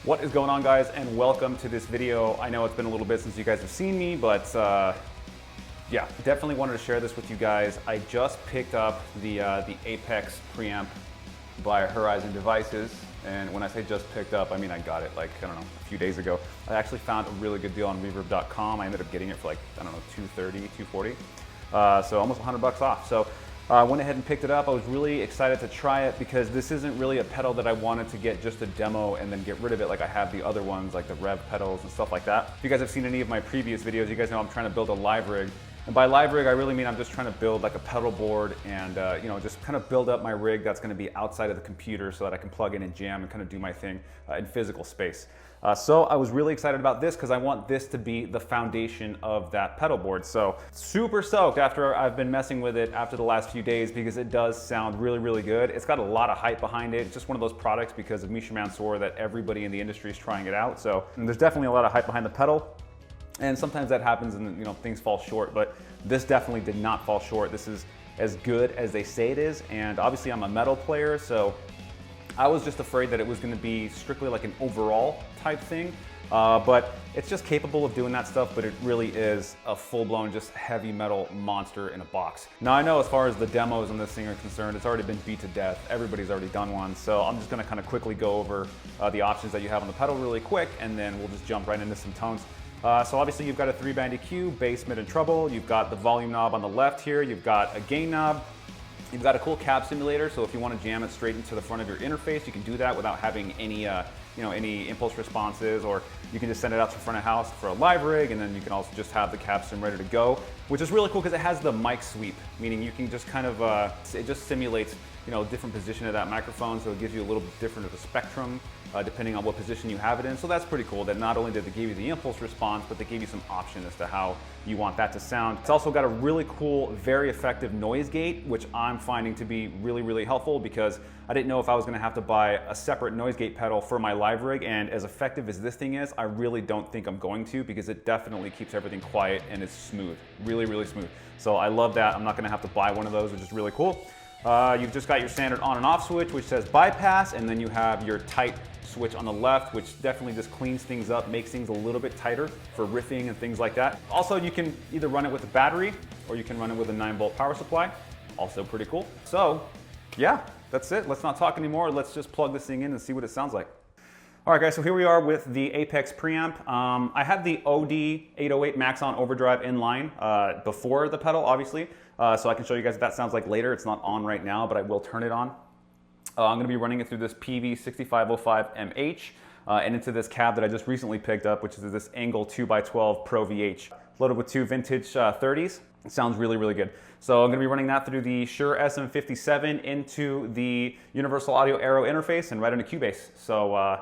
What is going on, guys, and welcome to this video. I know it's been a little bit since you guys have seen me, but yeah, definitely wanted to share this with you guys. I just picked up the Apex preamp by Horizon Devices, and when I say just picked up, I mean I got it like, I don't know, a few days ago. I actually found a really good deal on reverb.com. I ended up getting it for like, I don't know, $230, $240, so almost $100 off. So I went ahead and picked it up. I was really excited to try it because this isn't really a pedal that I wanted to get just a demo and then get rid of it like I have the other ones, like the Rev pedals and stuff like that. If you guys have seen any of my previous videos, you guys know I'm trying to build a live rig. And by live rig, I really mean I'm just trying to build like a pedal board and you know, just kind of build up my rig that's going to be outside of the computer so that I can plug in and jam and kind of do my thing in physical space. So I was really excited about this because I want this to be the foundation of that pedal board. So super stoked after I've been messing with it after the last few days because it does sound really, really good. It's got a lot of hype behind it. It's just one of those products because of Misha Mansour that everybody in the industry is trying it out. So there's definitely a lot of hype behind the pedal. And sometimes that happens and, you know, things fall short, but this definitely did not fall short. This is as good as they say it is. And obviously I'm a metal player, so I was just afraid that it was going to be strictly like an overall type thing, but it's just capable of doing that stuff, but it really is a full-blown just heavy metal monster in a box. Now I know as far as the demos on this thing are concerned, it's already been beat to death. Everybody's already done one, so I'm just going to kind of quickly go over the options that you have on the pedal really quick, and then we'll just jump right into some tones. So obviously you've got a 3-band EQ, bass, mid, and treble. You've got the volume knob on the left here. You've got a gain knob. You've got a cool cab simulator, so if you want to jam it straight into the front of your interface, you can do that without having any, any impulse responses, or you can just send it out to the front of house for a live rig, and then you can also just have the cab sim ready to go, which is really cool because it has the mic sweep, meaning you can just kind of, it just simulates, different position of that microphone, so it gives you a little bit different of a spectrum depending on what position you have it in. So that's pretty cool that not only did they give you the impulse response, but they gave you some option as to how you want that to sound. It's also got a really cool, very effective noise gate, which I'm finding to be really, really helpful because I didn't know if I was gonna have to buy a separate noise gate pedal for my live rig, and as effective as this thing is, I really don't think I'm going to because it definitely keeps everything quiet and it's smooth, really, really smooth. So I love that. I'm not gonna have to buy one of those, which is really cool. You've just got your standard on and off switch, which says bypass, and then you have your tight switch on the left, which definitely just cleans things up, makes things a little bit tighter for riffing and things like that. Also, you can either run it with a battery or you can run it with a 9-volt power supply. Also pretty cool. So yeah, that's it. Let's not talk anymore. Let's just plug this thing in and see what it sounds like. All right, guys, so here we are with the Apex preamp. I had the OD 808 Maxon overdrive in line before the pedal, obviously, so I can show you guys what that sounds like later. It's not on right now, but I will turn it on. I'm going to be running it through this PV6505MH and into this cab that I just recently picked up, which is this Angle 2x12 Pro VH, loaded with 2 vintage 30s. It sounds really, really good. So I'm going to be running that through the Shure SM57 into the Universal Audio Aero interface and right into Cubase. So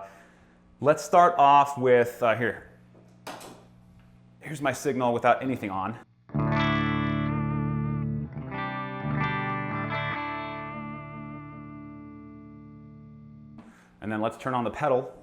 let's start off with, here's my signal without anything on. And then let's turn on the pedal.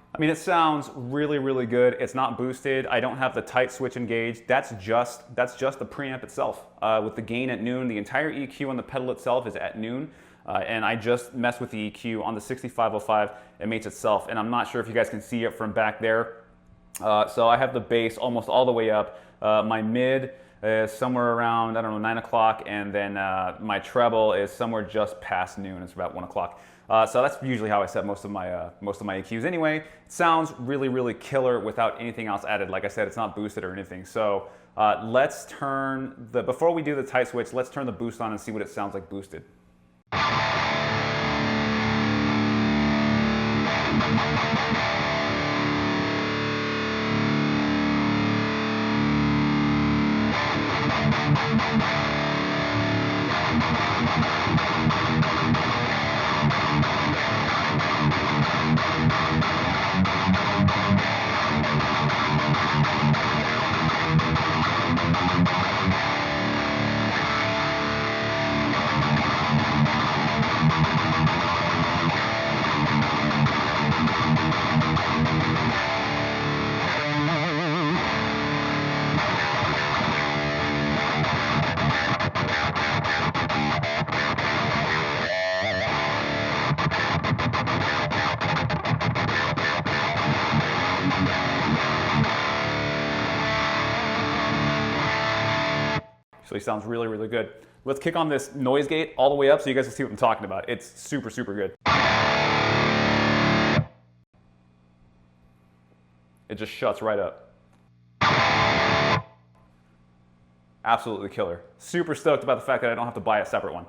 I mean, it sounds really, really good. It's not boosted. I don't have the tight switch engaged. That's just the preamp itself. With the gain at noon, the entire EQ on the pedal itself is at noon. And I just messed with the EQ on the 6505 MH itself. And I'm not sure if you guys can see it from back there. So I have the bass almost all the way up. My mid is somewhere around, I don't know, 9 o'clock. And then my treble is somewhere just past noon. It's about 1 o'clock. So that's usually how I set most of my EQs anyway. It sounds really, really killer without anything else added. Like I said, it's not boosted or anything. So let's turn before we do the tight switch, let's turn the boost on and see what it sounds like boosted. So he sounds really, really good. Let's kick on this noise gate all the way up so you guys can see what I'm talking about. It's super, super good. It just shuts right up. Absolutely killer. Super stoked about the fact that I don't have to buy a separate one.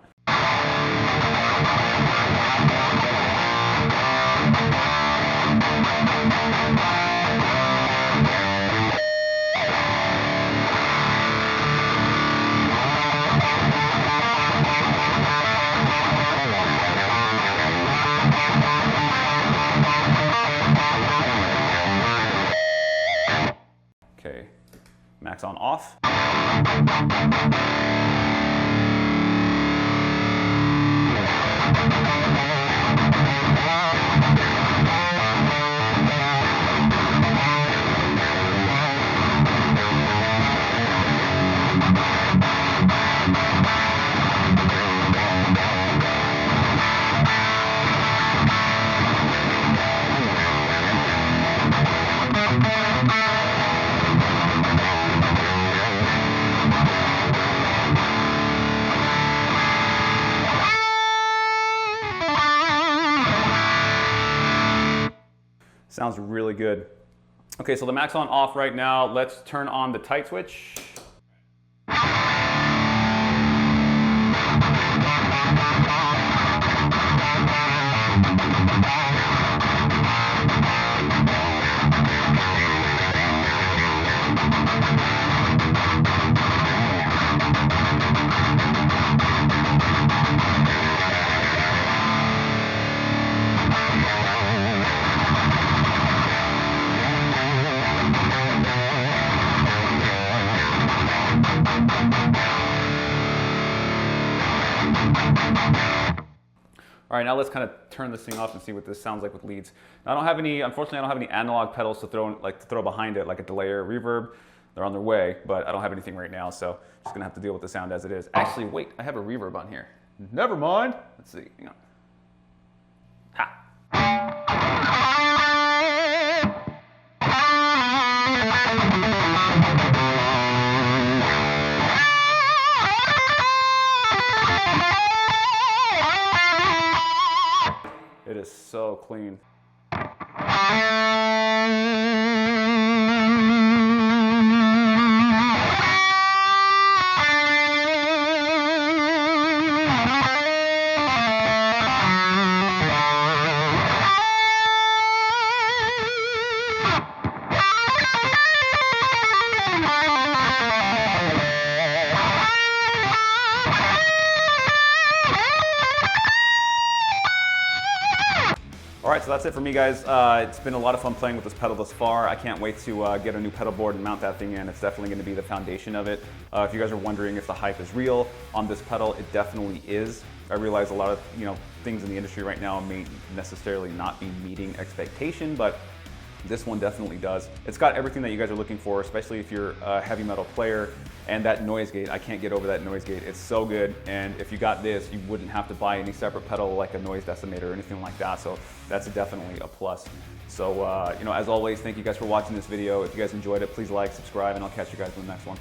Okay, max on off. Sounds really good. Okay, so the max on off right now. Let's turn on the tight switch. All right, now let's kind of turn this thing off and see what this sounds like with leads. Now, unfortunately, I don't have any analog pedals to throw behind it, like a delay or a reverb. They're on their way, but I don't have anything right now, so just gonna have to deal with the sound as it is. Actually, wait, I have a reverb on here. Never mind. Let's see. Hang on. Ha. It is so clean. All right, so that's it for me, guys. It's been a lot of fun playing with this pedal thus far. I can't wait to get a new pedal board and mount that thing in. It's definitely going to be the foundation of it. If you guys are wondering if the hype is real on this pedal, it definitely is. I realize a lot of things in the industry right now may necessarily not be meeting expectation, but this one definitely does. It's got everything that you guys are looking for, especially if you're a heavy metal player. And that noise gate, I can't get over that noise gate. It's so good. And if you got this, you wouldn't have to buy any separate pedal like a noise decimator or anything like that. So that's definitely a plus. So, as always, thank you guys for watching this video. If you guys enjoyed it, please like, subscribe, and I'll catch you guys in the next one.